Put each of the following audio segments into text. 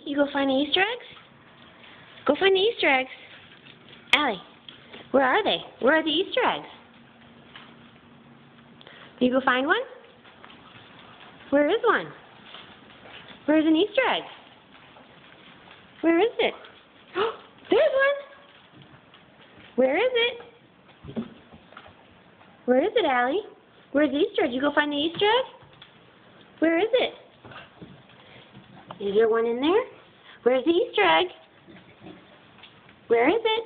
you go find the Easter eggs? Go find the Easter eggs. Allie, where are they? Where are the Easter eggs? You go find one? Where is one? Where's an Easter egg? Where is it? Oh, there's one! Where is it? Where is it, Allie? Where's the Easter egg? Did you go find the Easter egg? Where is it? Is there one in there? Where's the Easter egg? Where is it?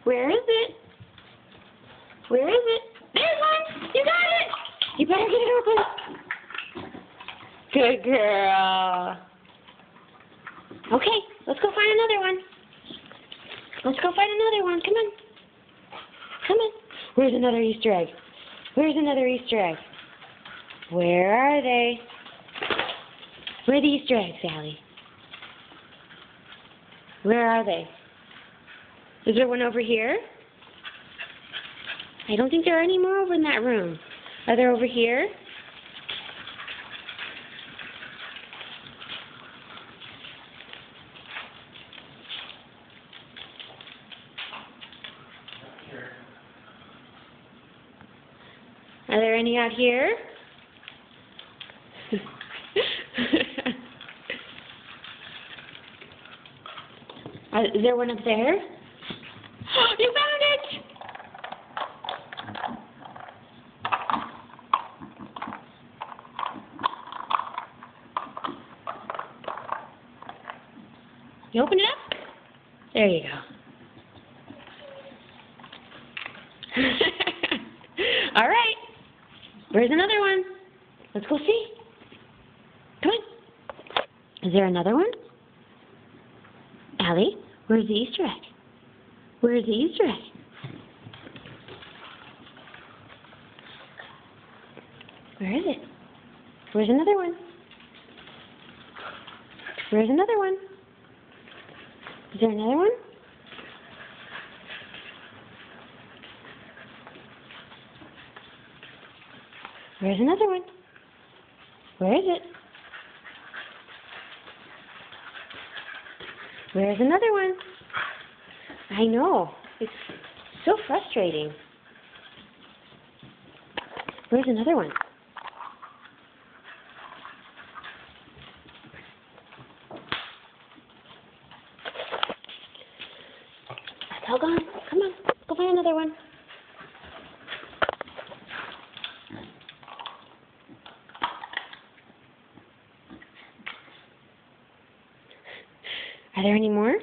Where is it? Where is it? There's one! You got it! You better get it open. Good girl. Okay, let's go find another one. Let's go find another one. Come on. Come on. Where's another Easter egg? Where's another Easter egg? Where are they? Where are the Easter eggs, Allie? Where are they? Is there one over here? I don't think there are any more over in that room. Are there over here? Are there any out here? Is there one up there? You found it! You open it up? There you go. All right. Where's another one? Let's go see. Come on. Is there another one? Allie, where's the Easter egg? Where's the Easter egg? Where is it? Where's another one? Where's another one? Is there another one? Where's another one? Where is it? Where's another one? I know. It's so frustrating. Where's another one? It's all gone. Come on. Go find another one. Are there any more?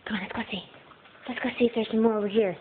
Come on, let's go see. Let's go see if there's some more over here.